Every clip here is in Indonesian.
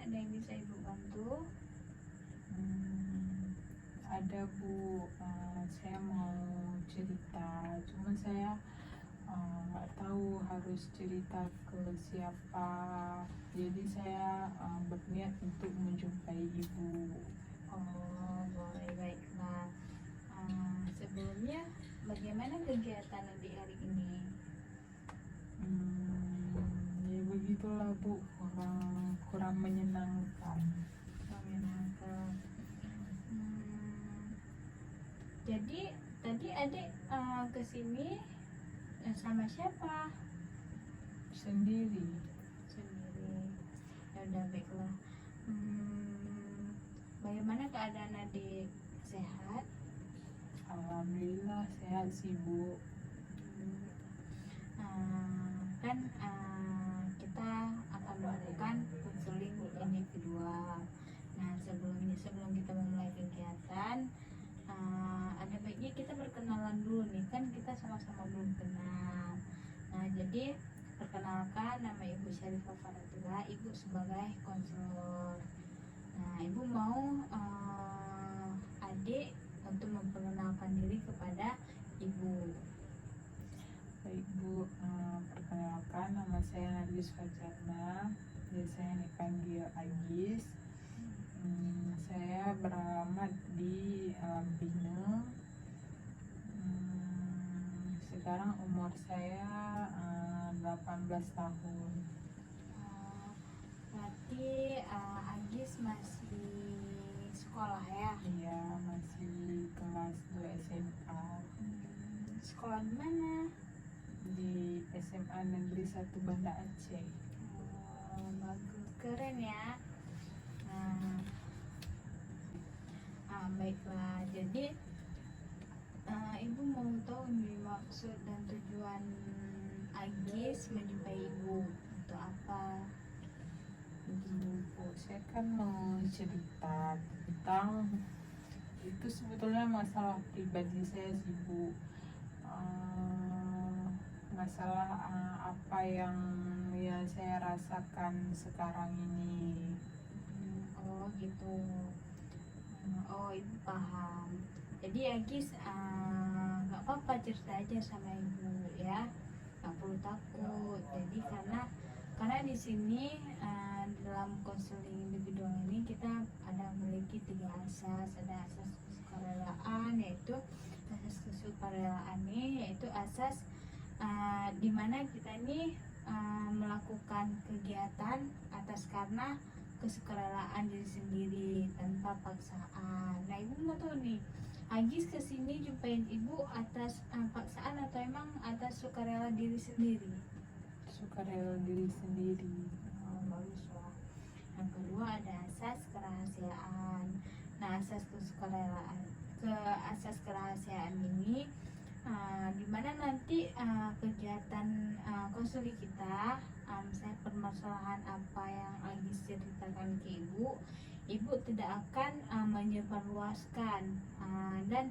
Ada yang bisa Ibu bantu? Ada Bu, saya mau cerita, cuman saya nggak tahu harus cerita ke siapa. Jadi saya berniat untuk menjumpai Ibu. Oh, boleh, baiklah. Sebelumnya bagaimana kegiatan adik hari ini? Ya begitulah Bu, kurang menyenangkan. Menyenangkan. Jadi tadi adik kesini sama siapa? Sendiri. Sendiri. Ya udah, baiklah. Bagaimana keadaan adik? Sehat? Alhamdulillah sehat sih Bu. Kan kita akan melakukan konseling individual. Nah, sebelum kita memulai kegiatan, ada baiknya kita berkenalan dulu nih, kan kita sama-sama belum kenal. Nah, jadi perkenalkan, nama Ibu Syarifah Faratullah, Ibu sebagai konselor. Nah, Ibu mau adik untuk memperkenalkan diri kepada Ibu. Baik Bu, perkenalkan nama saya Nargis Fajarna, biasanya dipanggil Agis. Saya beralamat di Lampine. Sekarang umur saya 18 tahun. Berarti Agis masih sekolah ya? Iya, masih kelas 2 SMA. Sekolah di mana? Di SMA Negeri 1 Banda Aceh. Bagus, keren ya. Baiklah, jadi Ibu mau tahu nih maksud dan tujuan Agis menjumpai Ibu untuk apa? Begini Bu, saya kan mau cerita tentang itu, sebetulnya masalah pribadi saya sih Bu. Masalah apa yang saya rasakan sekarang ini. Oh gitu. Oh, Ibu paham. Jadi Agis nggak apa-apa, cerita aja sama Ibu ya, nggak perlu takut. Jadi karena di sini dalam konseling individual ini kita ada memiliki 3 asas. Ada asas kesukarelaan, yaitu asas kesukarelaan ini yaitu asas dimana kita ini melakukan kegiatan atas karena kesukarelaan diri sendiri tanpa paksaan. Nah, Ibu mau tahu nih, Agis kesini jumpain Ibu atas paksaan atau emang atas sukarela diri sendiri? Sukarela diri sendiri. Oh, bagus lah. Yang kedua ada asas kerahasiaan. Nah, asas kerahasiaan ini dimana nanti kegiatan konseling kita, misalnya permasalahan apa yang Agis ceritakan ke Ibu tidak akan menyebarluaskan, dan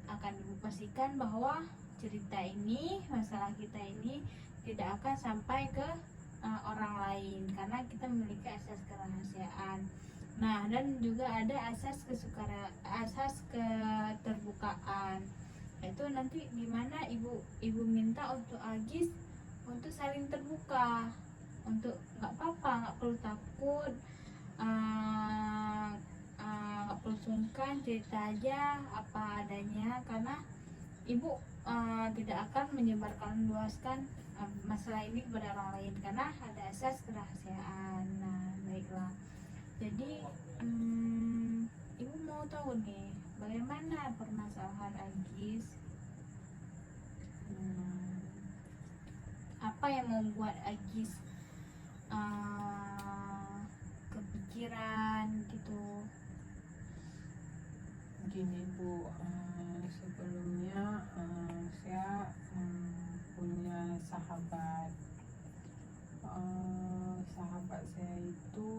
akan Ibu pastikan bahwa cerita ini, masalah kita ini tidak akan sampai ke orang lain karena kita memiliki asas kerahasiaan. Nah, dan juga ada asas keterbukaan. Itu nanti dimana ibu minta untuk Agis untuk saling terbuka, untuk nggak apa-apa, nggak perlu takut, nggak perlu sungkan, cerita aja apa adanya karena Ibu tidak akan menyebarkan luaskan masalah ini kepada orang lain karena ada asas kerahasiaan. Nah, baiklah. Jadi Ibu mau tahu nih bagaimana permasalahan Agis? Apa yang membuat Agis kepikiran gitu? Gini Bu, sebelumnya saya punya sahabat. Sahabat saya itu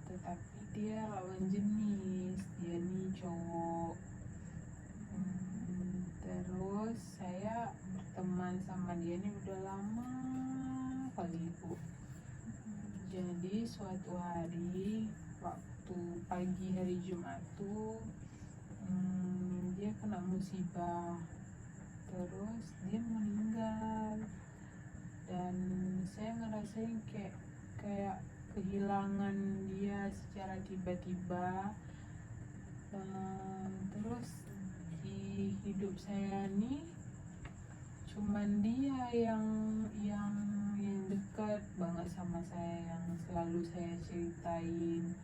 tetapi dia lawan jenis, dia nih cowok. Terus saya berteman sama dia ini udah lama kali Bu. Jadi suatu hari waktu pagi hari Jumat tuh dia kena musibah, terus dia meninggal, dan saya ngerasain kayak kehilangan dia secara tiba-tiba. Terus di hidup saya nih cuman dia yang dekat banget sama saya, yang selalu saya ceritain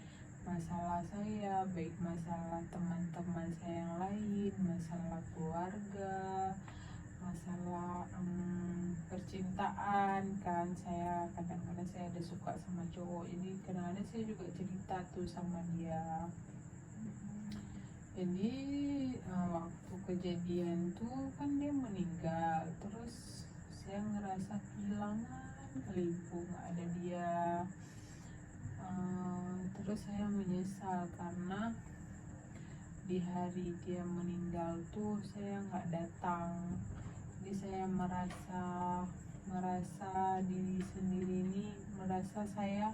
masalah saya, baik masalah teman-teman saya yang lain, masalah keluarga, masalah percintaan. Kan saya kadang-kadang saya ada suka sama cowok, ini kadang-kadang saya juga cerita tuh sama dia. Jadi waktu kejadian tuh kan dia meninggal, terus saya ngerasa kehilangan kali ibu, nggak ada dia. Terus saya menyesal karena di hari dia meninggal tuh saya nggak datang. Jadi saya merasa diri sendiri ini, merasa saya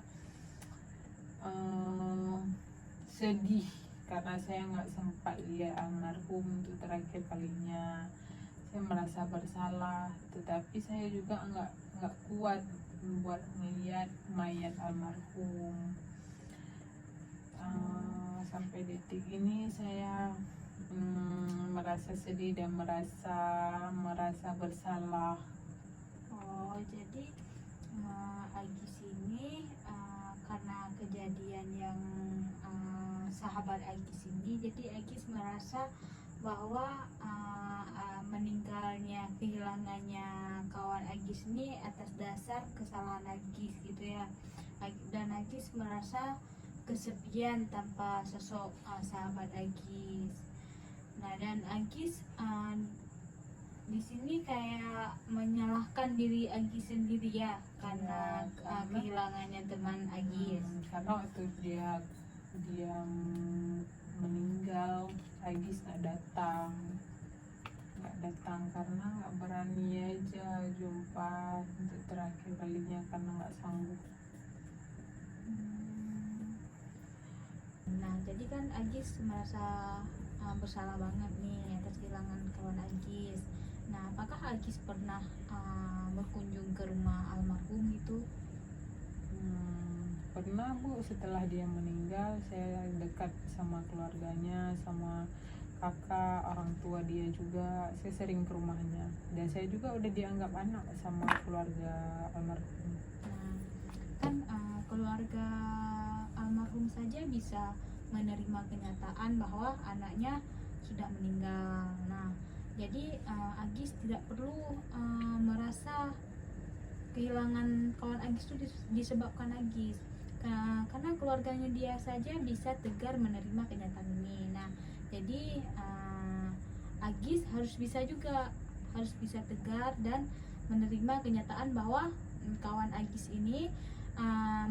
sedih karena saya nggak sempat lihat almarhum untuk terakhir kalinya. Saya merasa bersalah, tetapi saya juga nggak kuat buat melihat mayat almarhum. Sampai detik ini saya merasa sedih dan merasa bersalah. Oh, jadi Agis ini karena kejadian yang sahabat Agis ini, jadi Agis merasa bahwa meninggalnya, kehilangannya kawan Agis ini atas dasar kesalahan Agis gitu ya. Dan Agis merasa kesepian tanpa sosok sahabat Agis. Nah, dan Agis di sini kayak menyalahkan diri Agis sendiri ya, karena kehilangannya teman Agis. Karena waktu dia meninggal, Agis nggak datang karena nggak berani aja jumpa untuk terakhir kalinya karena nggak sanggup. Nah, jadi kan Agis merasa bersalah banget nih atas kehilangan kawan Agis. Nah, apakah Agis pernah berkunjung ke rumah almarhum gitu? Pernah Bu, setelah dia meninggal saya dekat sama keluarganya, sama kakak, orang tua dia juga. Saya sering ke rumahnya, dan saya juga udah dianggap anak sama keluarga almarhum. Nah, kan keluarga almarhum saja bisa menerima kenyataan bahwa anaknya sudah meninggal. Nah, jadi Agis tidak perlu merasa kehilangan kawan Agis itu disebabkan Agis, karena keluarganya dia saja bisa tegar menerima kenyataan ini. Nah, jadi Agis harus bisa tegar dan menerima kenyataan bahwa kawan Agis ini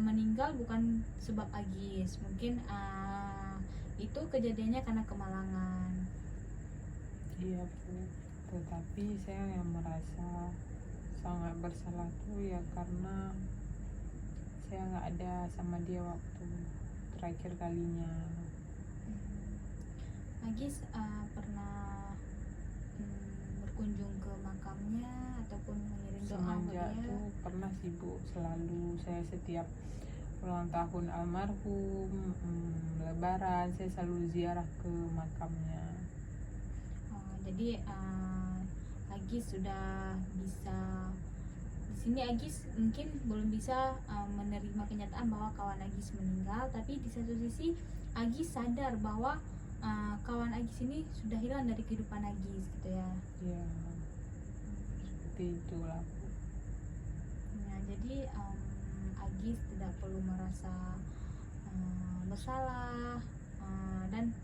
meninggal bukan sebab Agis. Mungkin itu kejadiannya karena kemalangan. Iya Bu, tetapi saya yang merasa sangat bersalah tuh ya karena saya nggak ada sama dia waktu terakhir kalinya. Agis pernah berkunjung ke makamnya ataupun mengirim doa ke Semenjak dia? tuh pernah sih Bu, selalu saya setiap ulang tahun almarhum, lebaran, saya selalu ziarah ke makamnya. Jadi Agis sudah bisa, di sini Agis mungkin belum bisa menerima kenyataan bahwa kawan Agis meninggal, tapi di satu sisi Agis sadar bahwa kawan Agis ini sudah hilang dari kehidupan Agis gitu ya. Ya, seperti itulah Bu. Nah, jadi Agis tidak perlu merasa bersalah dan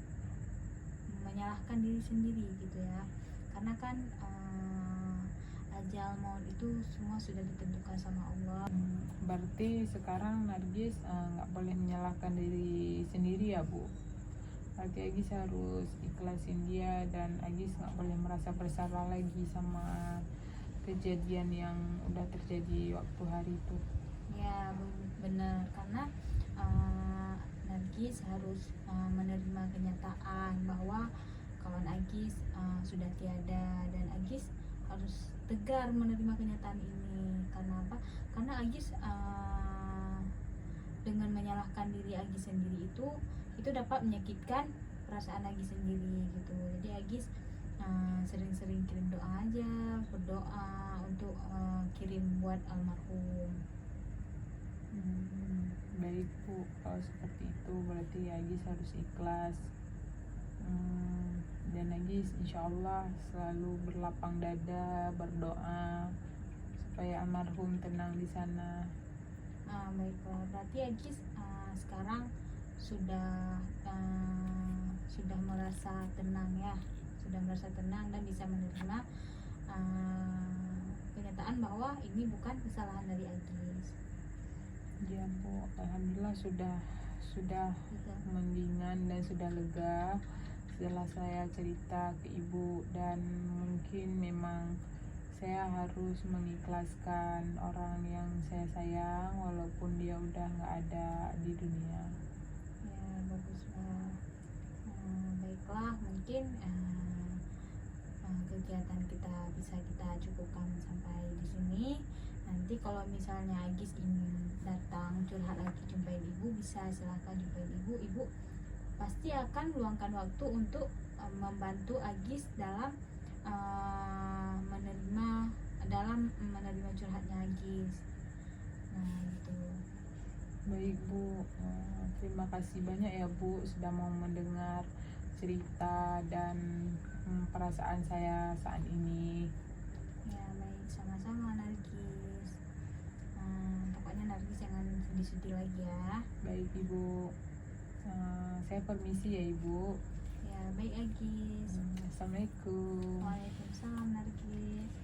menyalahkan diri sendiri gitu ya, karena kan ajal maut itu semua sudah ditentukan sama Allah. Berarti sekarang Nargis nggak boleh menyalahkan diri sendiri ya Bu. Berarti Agis harus ikhlasin dia, dan Agis nggak boleh merasa bersalah lagi sama kejadian yang udah terjadi waktu hari itu. Ya benar, karena Nargis harus menerima kenyataan bahwa kawan Agis sudah tiada, dan Agis harus tegar menerima kenyataan ini. Karena apa? Karena Agis dengan menyalahkan diri Agis sendiri itu dapat menyakitkan perasaan Agis sendiri gitu. Jadi Agis sering-sering kirim doa aja, berdoa untuk kirim buat almarhum. Baik Bu, kalau seperti itu berarti Agis harus ikhlas. Dan Agis insya Allah selalu berlapang dada berdoa supaya almarhum tenang di sana. Baiklah, berarti Agis sekarang sudah merasa tenang ya, sudah merasa tenang dan bisa menerima kenyataan bahwa ini bukan kesalahan dari Agis. Ya Bu, alhamdulillah sudah Gitu. mendingan dan sudah lega setelah saya cerita ke ibu, dan mungkin memang saya harus mengikhlaskan orang yang saya sayang walaupun dia udah nggak ada di dunia. Ya baguslah. Baiklah, mungkin kegiatan kita bisa kita cukupkan sampai di sini. Nanti kalau misalnya Agis ingin datang curhat lagi jumpain ibu, bisa silahkan jumpain ibu. Ibu pasti akan meluangkan waktu untuk membantu Agis dalam menerima curhatnya Agis. Nah itu. Baik Bu, terima kasih banyak ya Bu sudah mau mendengar cerita dan perasaan saya saat ini. Ya baik, sama-sama Nargis. Pokoknya Nargis jangan sedih-sedih lagi ya. Baik Ibu, saya permisi ya Ibu. Ya baik Agis. Assalamualaikum. Waalaikumsalam Nargis.